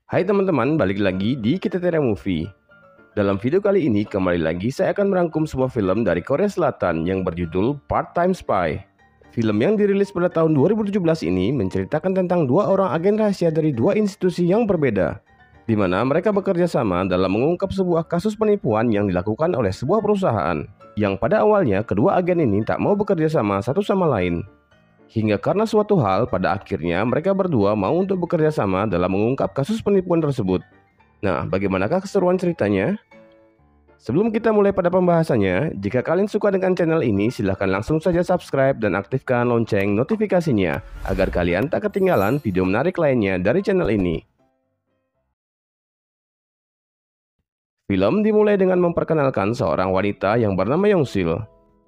Hai teman-teman, balik lagi di Kriteria Movie. Dalam video kali ini, kembali lagi saya akan merangkum sebuah film dari Korea Selatan yang berjudul Part-Time Spy. Film yang dirilis pada tahun 2017 ini menceritakan tentang dua orang agen rahasia dari dua institusi yang berbeda, di mana mereka bekerja sama dalam mengungkap sebuah kasus penipuan yang dilakukan oleh sebuah perusahaan, yang pada awalnya kedua agen ini tak mau bekerja sama satu sama lain. Hingga karena suatu hal, pada akhirnya mereka berdua mau untuk bekerja sama dalam mengungkap kasus penipuan tersebut. Nah, bagaimanakah keseruan ceritanya? Sebelum kita mulai pada pembahasannya, jika kalian suka dengan channel ini, silahkan langsung saja subscribe dan aktifkan lonceng notifikasinya, agar kalian tak ketinggalan video menarik lainnya dari channel ini. Film dimulai dengan memperkenalkan seorang wanita yang bernama Yongsil,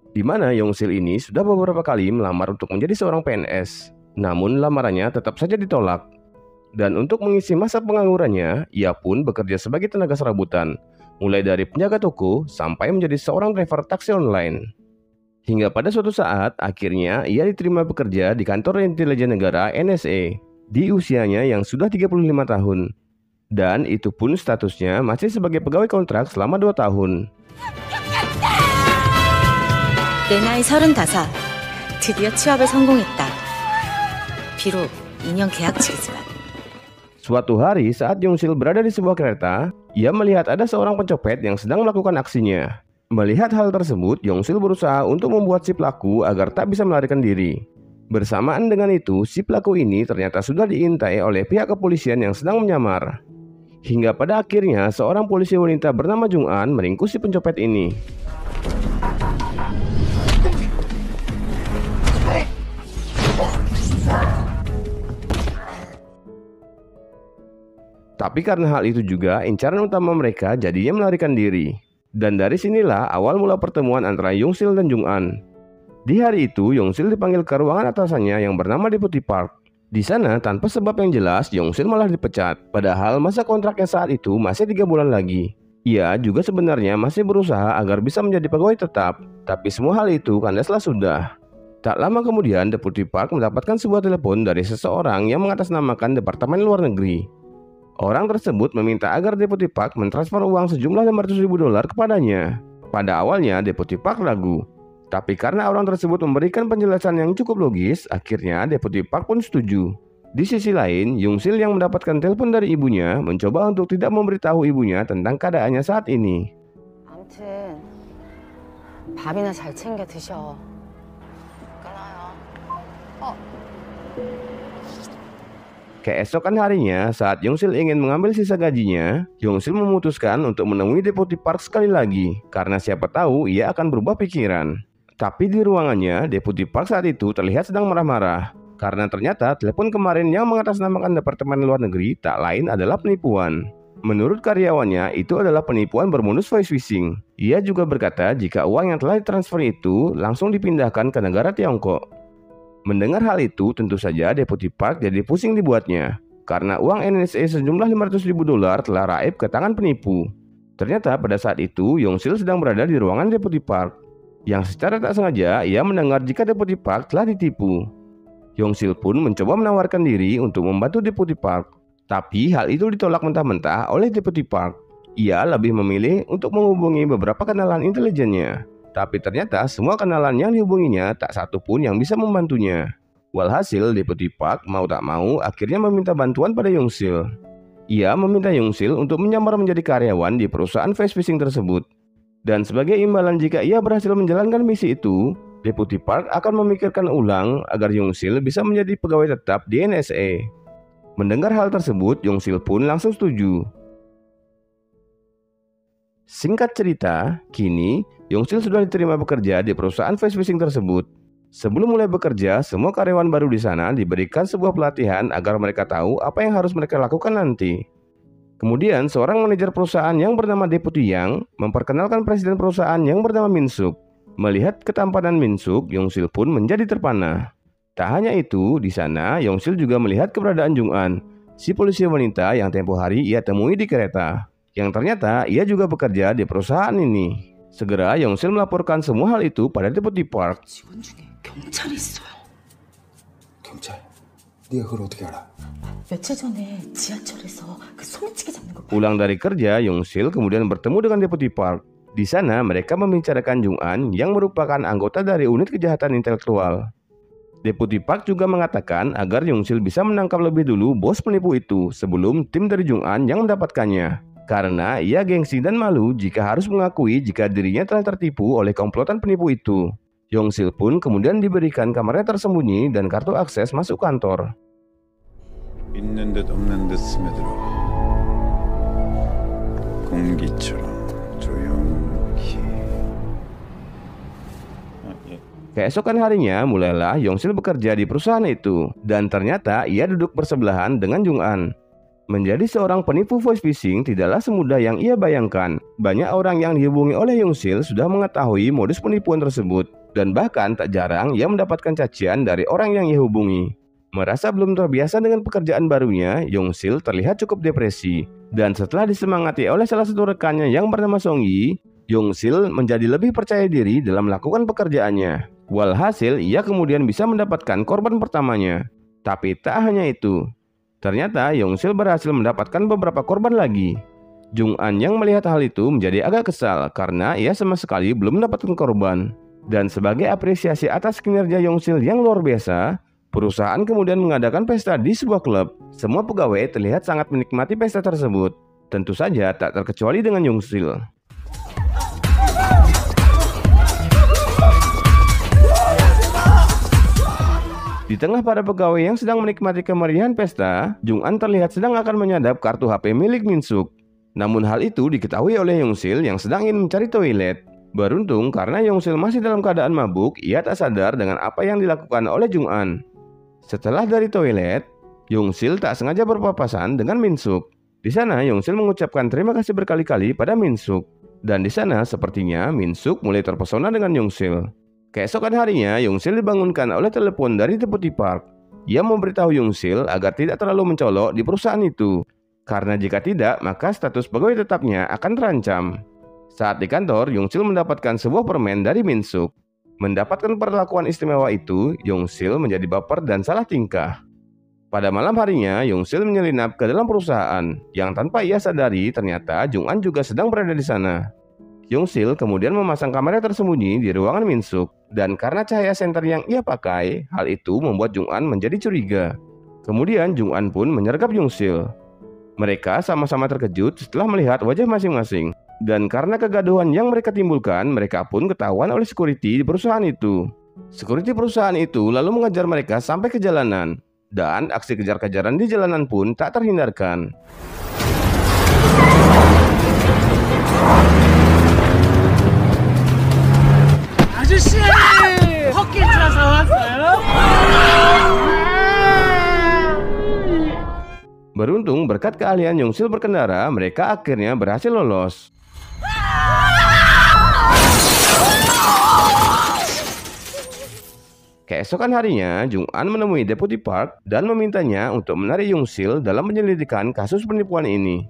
di mana Yongsil ini sudah beberapa kali melamar untuk menjadi seorang PNS, namun lamarannya tetap saja ditolak. Dan untuk mengisi masa penganggurannya, ia pun bekerja sebagai tenaga serabutan, mulai dari penjaga toko sampai menjadi seorang driver taksi online. Hingga pada suatu saat, akhirnya ia diterima bekerja di kantor intelijen negara NSA, di usianya yang sudah 35 tahun. Dan itu pun statusnya masih sebagai pegawai kontrak selama 2 tahun. 내 나이 35. 드디어 취업에 성공했다. 비록 2년 계약직이지만. Suatu hari saat Yongsil berada di sebuah kereta, ia melihat ada seorang pencopet yang sedang melakukan aksinya. Melihat hal tersebut, Yongsil berusaha untuk membuat si pelaku agar tak bisa melarikan diri. Bersamaan dengan itu, si pelaku ini ternyata sudah diintai oleh pihak kepolisian yang sedang menyamar. Hingga pada akhirnya seorang polisi wanita bernama Jung-an meringkus si pencopet ini. Tapi karena hal itu juga, incaran utama mereka jadinya melarikan diri. Dan dari sinilah awal mula pertemuan antara Yongsil dan Jung-an. Di hari itu, Yongsil dipanggil ke ruangan atasannya yang bernama Deputy Park. Di sana, tanpa sebab yang jelas, Yongsil malah dipecat. Padahal masa kontraknya saat itu masih 3 bulan lagi. Ia juga sebenarnya masih berusaha agar bisa menjadi pegawai tetap. Tapi semua hal itu kandaslah sudah. Tak lama kemudian, Deputy Park mendapatkan sebuah telepon dari seseorang yang mengatasnamakan Departemen Luar Negeri. Orang tersebut meminta agar Deputy Park mentransfer uang sejumlah $500.000 kepadanya. Pada awalnya Deputy Park ragu, tapi karena orang tersebut memberikan penjelasan yang cukup logis, akhirnya Deputy Park pun setuju. Di sisi lain, Yongsil yang mendapatkan telepon dari ibunya mencoba untuk tidak memberitahu ibunya tentang keadaannya saat ini. 아무튼 밥이나 잘 챙겨 드셔. 끊어요. Keesokan harinya, saat Yongsil ingin mengambil sisa gajinya, Yongsil memutuskan untuk menemui Deputy Park sekali lagi, karena siapa tahu ia akan berubah pikiran. Tapi di ruangannya, Deputy Park saat itu terlihat sedang marah-marah, karena ternyata telepon kemarin yang mengatasnamakan Departemen Luar Negeri tak lain adalah penipuan. Menurut karyawannya, itu adalah penipuan bermodus voice phishing. Ia juga berkata jika uang yang telah ditransfer itu langsung dipindahkan ke negara Tiongkok. Mendengar hal itu, tentu saja Deputy Park jadi pusing dibuatnya, karena uang NSA sejumlah $500.000 telah raib ke tangan penipu. Ternyata pada saat itu, Yongsil sedang berada di ruangan Deputy Park, yang secara tak sengaja ia mendengar jika Deputy Park telah ditipu. Yongsil pun mencoba menawarkan diri untuk membantu Deputy Park, tapi hal itu ditolak mentah-mentah oleh Deputy Park. Ia lebih memilih untuk menghubungi beberapa kenalan intelijennya. Tapi ternyata semua kenalan yang dihubunginya tak satu pun yang bisa membantunya. Walhasil Deputy Park mau tak mau akhirnya meminta bantuan pada Yongsil. Ia meminta Yongsil untuk menyamar menjadi karyawan di perusahaan voice phishing tersebut. Dan sebagai imbalan jika ia berhasil menjalankan misi itu, Deputy Park akan memikirkan ulang agar Yongsil bisa menjadi pegawai tetap di NSA. Mendengar hal tersebut, Yongsil pun langsung setuju. Singkat cerita, kini Yongsil sudah diterima bekerja di perusahaan voice phishing tersebut. Sebelum mulai bekerja, semua karyawan baru di sana diberikan sebuah pelatihan agar mereka tahu apa yang harus mereka lakukan nanti. Kemudian, seorang manajer perusahaan yang bernama Deputy Yang memperkenalkan presiden perusahaan yang bernama Min Suk. Melihat ketampanan Min Suk, Yongsil pun menjadi terpana. Tak hanya itu, di sana Yongsil juga melihat keberadaan Jung-an, si polisi wanita yang tempo hari ia temui di kereta. Yang ternyata ia juga bekerja di perusahaan ini. Segera Yongsil melaporkan semua hal itu pada Deputy Park. 직원 중에 경찰이 있어요. 경찰? 네가 그걸 어떻게 알아? 며칠 전에 지하철에서 그 소매치기 잡는 거. Pulang dari kerja, Yongsil kemudian bertemu dengan Deputy Park. Di sana mereka membicarakan Jung-an yang merupakan anggota dari unit kejahatan intelektual. Deputy Park juga mengatakan agar Yongsil bisa menangkap lebih dulu bos penipu itu sebelum tim dari Jung-an yang mendapatkannya. Karena ia gengsi dan malu jika harus mengakui jika dirinya telah tertipu oleh komplotan penipu itu. Yongsil pun kemudian diberikan kamarnya tersembunyi dan kartu akses masuk kantor. 있는 듯 없는 듯 스며들어 공기처럼 조용히. Keesokan harinya mulailah Yongsil bekerja di perusahaan itu dan ternyata ia duduk bersebelahan dengan Jung-an. Menjadi seorang penipu voice phishing tidaklah semudah yang ia bayangkan. Banyak orang yang dihubungi oleh Yongsil sudah mengetahui modus penipuan tersebut dan bahkan tak jarang ia mendapatkan cacian dari orang yang ia hubungi. Merasa belum terbiasa dengan pekerjaan barunya, Yongsil terlihat cukup depresi. Dan setelah disemangati oleh salah satu rekannya yang bernama Song Yi, Yongsil menjadi lebih percaya diri dalam melakukan pekerjaannya. Walhasil, ia kemudian bisa mendapatkan korban pertamanya. Tapi tak hanya itu. Ternyata Yongsil berhasil mendapatkan beberapa korban lagi. Jung-an yang melihat hal itu menjadi agak kesal karena ia sama sekali belum mendapatkan korban. Dan sebagai apresiasi atas kinerja Yongsil yang luar biasa, perusahaan kemudian mengadakan pesta di sebuah klub. Semua pegawai terlihat sangat menikmati pesta tersebut. Tentu saja tak terkecuali dengan Yongsil. Di tengah para pegawai yang sedang menikmati kemeriahan pesta, Jung-an terlihat sedang akan menyadap kartu HP milik Min-suk. Namun hal itu diketahui oleh Yongsil yang sedang ingin mencari toilet. Beruntung karena Yongsil masih dalam keadaan mabuk, ia tak sadar dengan apa yang dilakukan oleh Jung-an. Setelah dari toilet, Yongsil tak sengaja berpapasan dengan Min-suk. Di sana Yongsil mengucapkan terima kasih berkali-kali pada Min-suk. Dan di sana sepertinya Min-suk mulai terpesona dengan Yongsil. Keesokan harinya, Yongsil dibangunkan oleh telepon dari Deputy Park. Ia memberitahu Yongsil agar tidak terlalu mencolok di perusahaan itu. Karena jika tidak, maka status pegawai tetapnya akan terancam. Saat di kantor, Yongsil mendapatkan sebuah permen dari Min-suk. Mendapatkan perlakuan istimewa itu, Yongsil menjadi baper dan salah tingkah. Pada malam harinya, Yongsil menyelinap ke dalam perusahaan. Yang tanpa ia sadari, ternyata Jung-an juga sedang berada di sana. Yongsil kemudian memasang kamera tersembunyi di ruangan Min-suk. Dan karena cahaya senter yang ia pakai, hal itu membuat Jung-an menjadi curiga. Kemudian Jung-an pun menyergap Yongsil. Mereka sama-sama terkejut setelah melihat wajah masing-masing. Dan karena kegaduhan yang mereka timbulkan, mereka pun ketahuan oleh security di perusahaan itu. Security perusahaan itu lalu mengejar mereka sampai ke jalanan. Dan aksi kejar-kejaran di jalanan pun tak terhindarkan. 아저씨! 헛기차 사왔어요? Beruntung berkat keahlian Yongsil berkendara, mereka akhirnya berhasil lolos. Keesokan harinya, Jung-an menemui Deputy Park dan memintanya untuk menarik Yongsil dalam penyelidikan kasus penipuan ini.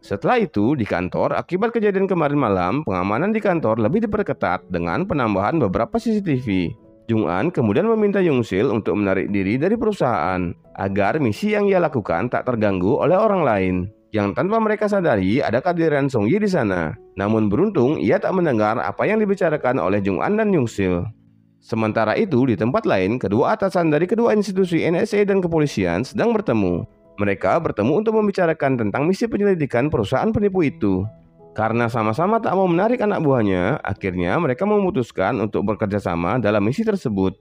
Setelah itu, di kantor, akibat kejadian kemarin malam, pengamanan di kantor lebih diperketat dengan penambahan beberapa CCTV. Jung-an kemudian meminta Yongsil untuk menarik diri dari perusahaan, agar misi yang ia lakukan tak terganggu oleh orang lain. Yang tanpa mereka sadari, ada kehadiran Song Yi di sana. Namun beruntung, ia tak mendengar apa yang dibicarakan oleh Jung-an dan Yongsil. Sementara itu, di tempat lain, kedua atasan dari kedua institusi NSA dan kepolisian sedang bertemu. Mereka bertemu untuk membicarakan tentang misi penyelidikan perusahaan penipu itu. Karena sama-sama tak mau menarik anak buahnya, akhirnya mereka memutuskan untuk bekerja sama dalam misi tersebut.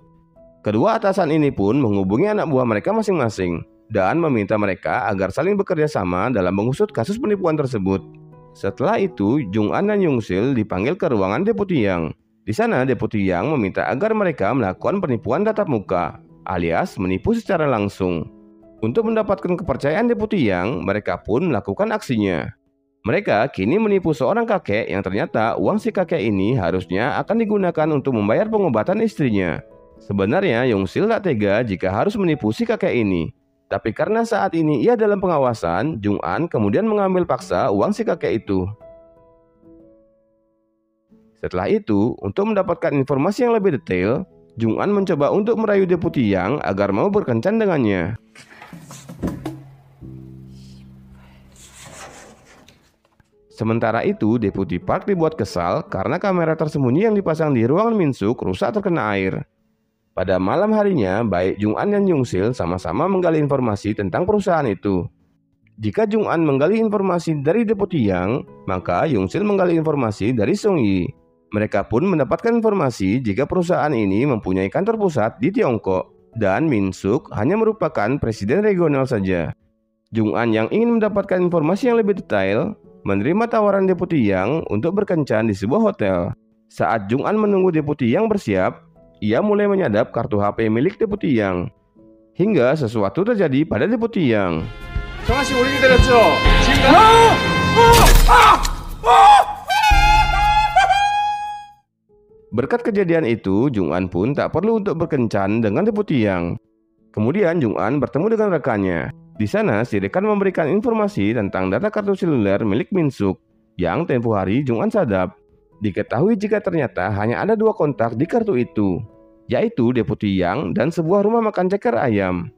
Kedua atasan ini pun menghubungi anak buah mereka masing-masing dan meminta mereka agar saling bekerja sama dalam mengusut kasus penipuan tersebut. Setelah itu, Jung-an dan Yongsil dipanggil ke ruangan Deputy Yang. Di sana, Deputy Yang meminta agar mereka melakukan penipuan tatap muka, alias menipu secara langsung. Untuk mendapatkan kepercayaan Deputy Yang, mereka pun melakukan aksinya. Mereka kini menipu seorang kakek yang ternyata uang si kakek ini harusnya akan digunakan untuk membayar pengobatan istrinya. Sebenarnya Yongsil tak tega jika harus menipu si kakek ini. Tapi karena saat ini ia dalam pengawasan, Jung-an kemudian mengambil paksa uang si kakek itu. Setelah itu, untuk mendapatkan informasi yang lebih detail, Jung An mencoba untuk merayu Deputi Yang agar mau berkencan dengannya. Sementara itu, Deputi Park dibuat kesal karena kamera tersembunyi yang dipasang di ruangan Min-suk rusak terkena air. Pada malam harinya, baik Jung An dan Jung Sil sama-sama menggali informasi tentang perusahaan itu. Jika Jung An menggali informasi dari Deputi Yang, maka Jung Sil menggali informasi dari Song Yi. Mereka pun mendapatkan informasi jika perusahaan ini mempunyai kantor pusat di Tiongkok dan Min-suk hanya merupakan presiden regional saja. Jung An yang ingin mendapatkan informasi yang lebih detail, menerima tawaran Deputi Yang untuk berkencan di sebuah hotel. Saat Jung An menunggu Deputi Yang bersiap, ia mulai menyadap kartu HP milik Deputi Yang. Hingga sesuatu terjadi pada Deputi Yang. 정아씨 올리게 내렸죠? 지금 Berkat kejadian itu, Jung An pun tak perlu untuk berkencan dengan Deputi Yang. Kemudian Jung An bertemu dengan rekannya. Di sana, si rekan memberikan informasi tentang data kartu seluler milik Min-suk yang tempo hari Jung An sadap. Diketahui jika ternyata hanya ada 2 kontak di kartu itu, yaitu Deputi Yang dan sebuah rumah makan ceker ayam.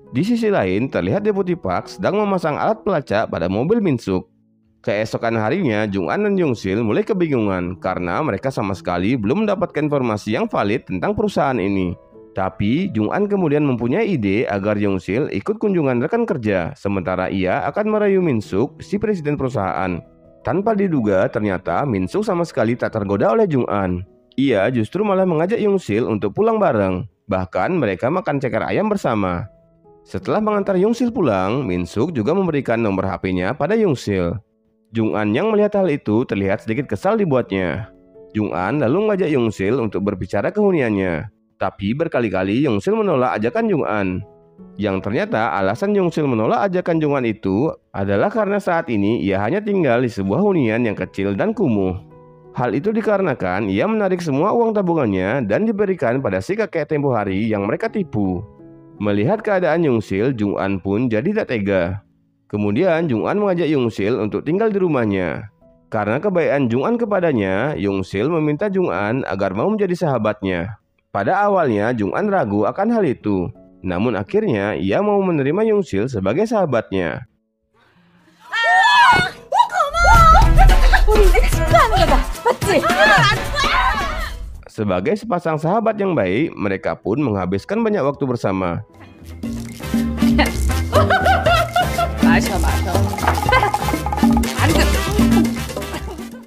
Di sisi lain, terlihat Deputi Park sedang memasang alat pelacak pada mobil Min-suk. Keesokan harinya, Jung An dan Jung Sil mulai kebingungan karena mereka sama sekali belum mendapatkan informasi yang valid tentang perusahaan ini. Tapi, Jung An kemudian mempunyai ide agar Jung Sil ikut kunjungan rekan kerja, sementara ia akan merayu Min-suk, si presiden perusahaan. Tanpa diduga, ternyata Min-suk sama sekali tak tergoda oleh Jung An. Ia justru malah mengajak Jung Sil untuk pulang bareng. Bahkan mereka makan ceker ayam bersama. Setelah mengantar Jung Sil pulang, Min-suk juga memberikan nomor HP-nya pada Jung Sil. Jung An yang melihat hal itu terlihat sedikit kesal dibuatnya. Jung An lalu mengajak Jung Sil untuk berbicara kehuniannya. Tapi berkali-kali Jung Sil menolak ajakan Jung An. Yang ternyata alasan Jung Sil menolak ajakan Jung An itu adalah karena saat ini ia hanya tinggal di sebuah hunian yang kecil dan kumuh. Hal itu dikarenakan ia menarik semua uang tabungannya dan diberikan pada si kakek tempo hari yang mereka tipu. Melihat keadaan Jung Sil, Jung An pun jadi tak tega. Kemudian Jung An mengajak Jung Sil untuk tinggal di rumahnya. Karena kebaikan Jung An kepadanya, Jung Sil meminta Jung An agar mau menjadi sahabatnya. Pada awalnya Jung An ragu akan hal itu, namun akhirnya ia mau menerima Jung Sil sebagai sahabatnya. 우리 이제 친구하는 거다. 맞지? Sebagai sepasang sahabat yang baik, mereka pun menghabiskan banyak waktu bersama.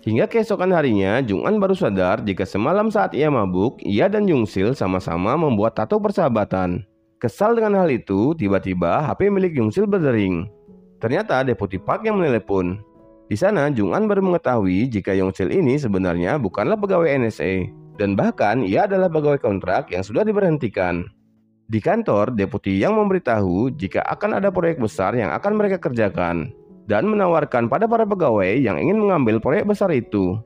Hingga keesokan harinya, Jung An baru sadar jika semalam saat ia mabuk, ia dan Jung Sil sama-sama membuat tato persahabatan. Kesal dengan hal itu, tiba-tiba HP milik Jung Sil berdering. Ternyata Deputi Park yang menelepon. Di sana, Jung An baru mengetahui jika Jung Sil ini sebenarnya bukanlah pegawai NSA, dan bahkan ia adalah pegawai kontrak yang sudah diberhentikan. Di kantor, Deputi yang memberitahu jika akan ada proyek besar yang akan mereka kerjakan dan menawarkan pada para pegawai yang ingin mengambil proyek besar itu.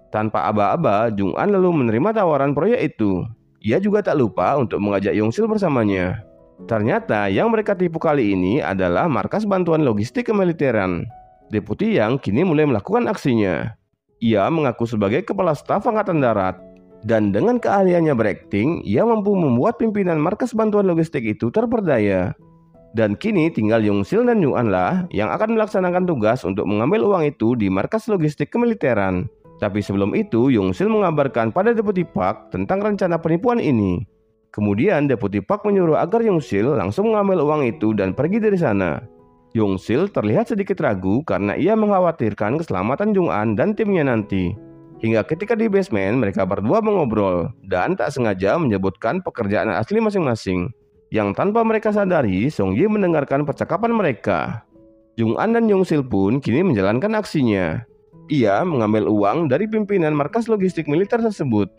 Tanpa aba-aba, Jung An lalu menerima tawaran proyek itu. Ia juga tak lupa untuk mengajak Jung Sil bersamanya. Ternyata yang mereka tipu kali ini adalah markas bantuan logistik kemiliteran. Deputi yang kini mulai melakukan aksinya. Ia mengaku sebagai kepala staf angkatan darat. Dan dengan keahliannya berakting, ia mampu membuat pimpinan markas bantuan logistik itu terperdaya. Dan kini tinggal Jung Sil dan Jung An lah yang akan melaksanakan tugas untuk mengambil uang itu di markas logistik kemiliteran. Tapi sebelum itu, Jung Sil mengabarkan pada Deputi Park tentang rencana penipuan ini. Kemudian Deputi Park menyuruh agar Jung Sil langsung mengambil uang itu dan pergi dari sana. Jung Sil terlihat sedikit ragu karena ia mengkhawatirkan keselamatan Jung An dan timnya nanti. Hingga ketika di basement, mereka berdua mengobrol dan tak sengaja menyebutkan pekerjaan asli masing-masing. Yang tanpa mereka sadari, Song Yi mendengarkan percakapan mereka. Jung An dan Jung Sil pun kini menjalankan aksinya. Ia mengambil uang dari pimpinan markas logistik militer tersebut.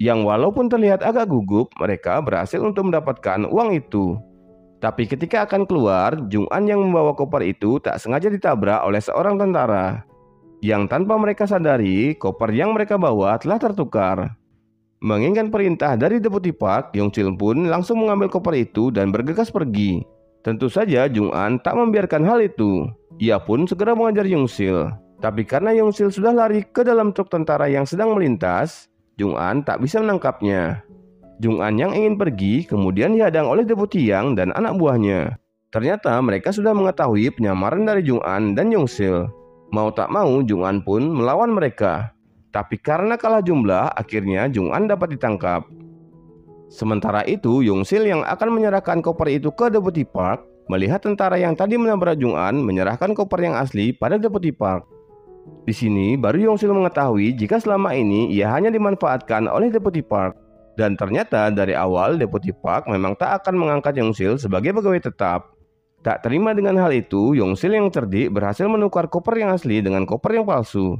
Yang walaupun terlihat agak gugup, mereka berhasil untuk mendapatkan uang itu. Tapi ketika akan keluar, Jung An yang membawa koper itu tak sengaja ditabrak oleh seorang tentara. Yang tanpa mereka sadari, koper yang mereka bawa telah tertukar. Mengingat perintah dari Deputi Park, Jung Sil pun langsung mengambil koper itu dan bergegas pergi. Tentu saja Jung An tak membiarkan hal itu. Ia pun segera mengajar Jung Sil. Tapi karena Yongsil sudah lari ke dalam truk tentara yang sedang melintas, Jung-an tak bisa menangkapnya. Jung-an yang ingin pergi kemudian dihadang oleh Deputi Yang dan anak buahnya. Ternyata mereka sudah mengetahui penyamaran dari Jung-an dan Yongsil. Mau tak mau Jung-an pun melawan mereka. Tapi karena kalah jumlah, akhirnya Jung-an dapat ditangkap. Sementara itu, Yongsil yang akan menyerahkan koper itu ke Deputi Park, melihat tentara yang tadi menabrak Jung-an menyerahkan koper yang asli pada Deputi Park. Di sini baru Yongsil mengetahui jika selama ini ia hanya dimanfaatkan oleh Deputi Park. Dan ternyata dari awal Deputi Park memang tak akan mengangkat Yongsil sebagai pegawai tetap. Tak terima dengan hal itu, Yongsil yang cerdik berhasil menukar koper yang asli dengan koper yang palsu.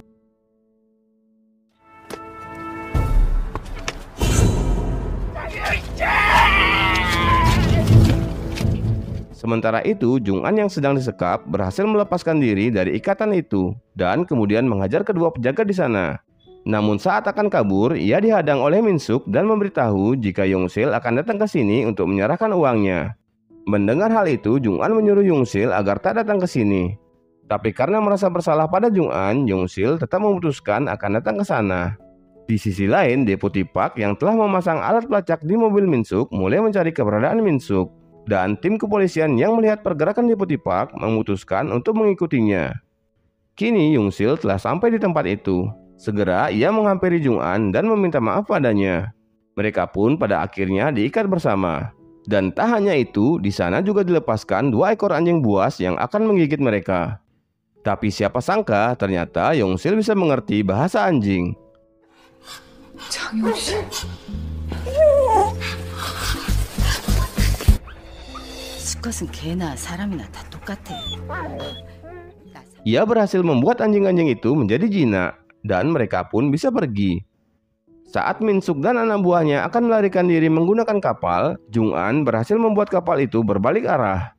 Sementara itu, Jung-an yang sedang disekap berhasil melepaskan diri dari ikatan itu dan kemudian menghajar kedua penjaga di sana. Namun saat akan kabur, ia dihadang oleh Min-suk dan memberitahu jika Yongsil akan datang ke sini untuk menyerahkan uangnya. Mendengar hal itu, Jung-an menyuruh Yongsil agar tak datang ke sini. Tapi karena merasa bersalah pada Jung-an, Yongsil tetap memutuskan akan datang ke sana. Di sisi lain, Deputi Park yang telah memasang alat pelacak di mobil Min-suk mulai mencari keberadaan Min-suk. Dan tim kepolisian yang melihat pergerakan Deputi Park memutuskan untuk mengikutinya. Kini Yongsil telah sampai di tempat itu. Segera ia menghampiri Jung-an dan meminta maaf padanya. Mereka pun pada akhirnya diikat bersama. Dan tak hanya itu, di sana juga dilepaskan 2 ekor anjing buas yang akan menggigit mereka. Tapi siapa sangka ternyata Yongsil bisa mengerti bahasa anjing. 장영실. 수컷은 개나 사람이나 다 똑같아. Ia berhasil membuat anjing-anjing itu menjadi jinak. Dan mereka pun bisa pergi. Saat Min-suk dan anak buahnya akan melarikan diri menggunakan kapal, Jung-an berhasil membuat kapal itu berbalik arah.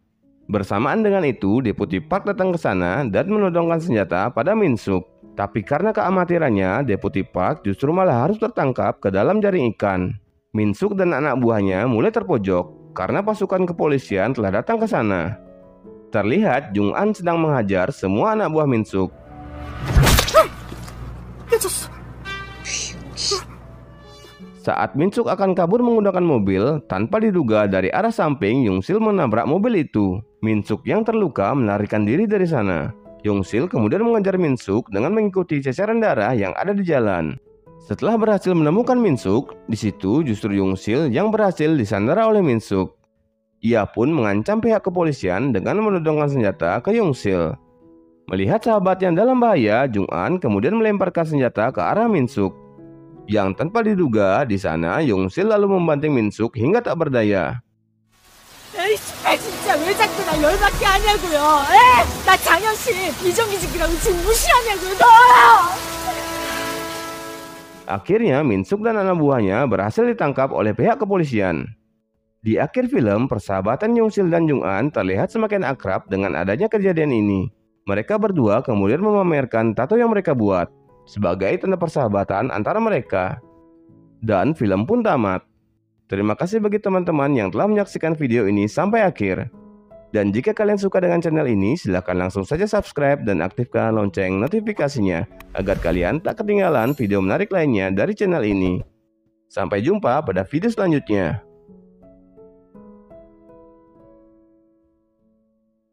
Bersamaan dengan itu, Deputi Park datang ke sana dan menodongkan senjata pada Min-suk. Tapi karena keamatirannya, Deputi Park justru malah harus tertangkap ke dalam jaring ikan. Min-suk dan anak buahnya mulai terpojok karena pasukan kepolisian telah datang ke sana. Terlihat Jung-an sedang menghajar semua anak buah Min-suk. Saat Min-suk akan kabur menggunakan mobil, tanpa diduga dari arah samping Yongsil menabrak mobil itu. Min-suk yang terluka melarikan diri dari sana. Yongsil kemudian mengejar Min-suk dengan mengikuti ceceran darah yang ada di jalan. Setelah berhasil menemukan Min-suk, di situ justru Yongsil yang berhasil disandera oleh Min-suk. Ia pun mengancam pihak kepolisian dengan menodongkan senjata ke Yongsil. Melihat sahabatnya dalam bahaya, Jung-an kemudian melemparkan senjata ke arah Min-suk. Yang tanpa diduga di sana Yongsil lalu membanting Min-suk hingga tak berdaya. 에이, 진짜 왜 자꾸 나 열받게 하냐고요. 나 장영실 비정규직이라고 지금 무시하냐고요. 너! Akhirnya Min-suk dan anak buahnya berhasil ditangkap oleh pihak kepolisian. Di akhir film, persahabatan Yongsil dan Jung-an terlihat semakin akrab dengan adanya kejadian ini. Mereka berdua kemudian memamerkan tato yang mereka buat sebagai tanda persahabatan antara mereka. Dan film pun tamat. Terima kasih bagi teman-teman yang telah menyaksikan video ini sampai akhir. Dan jika kalian suka dengan channel ini, silahkan langsung saja subscribe dan aktifkan lonceng notifikasinya agar kalian tak ketinggalan video menarik lainnya dari channel ini. Sampai jumpa pada video selanjutnya.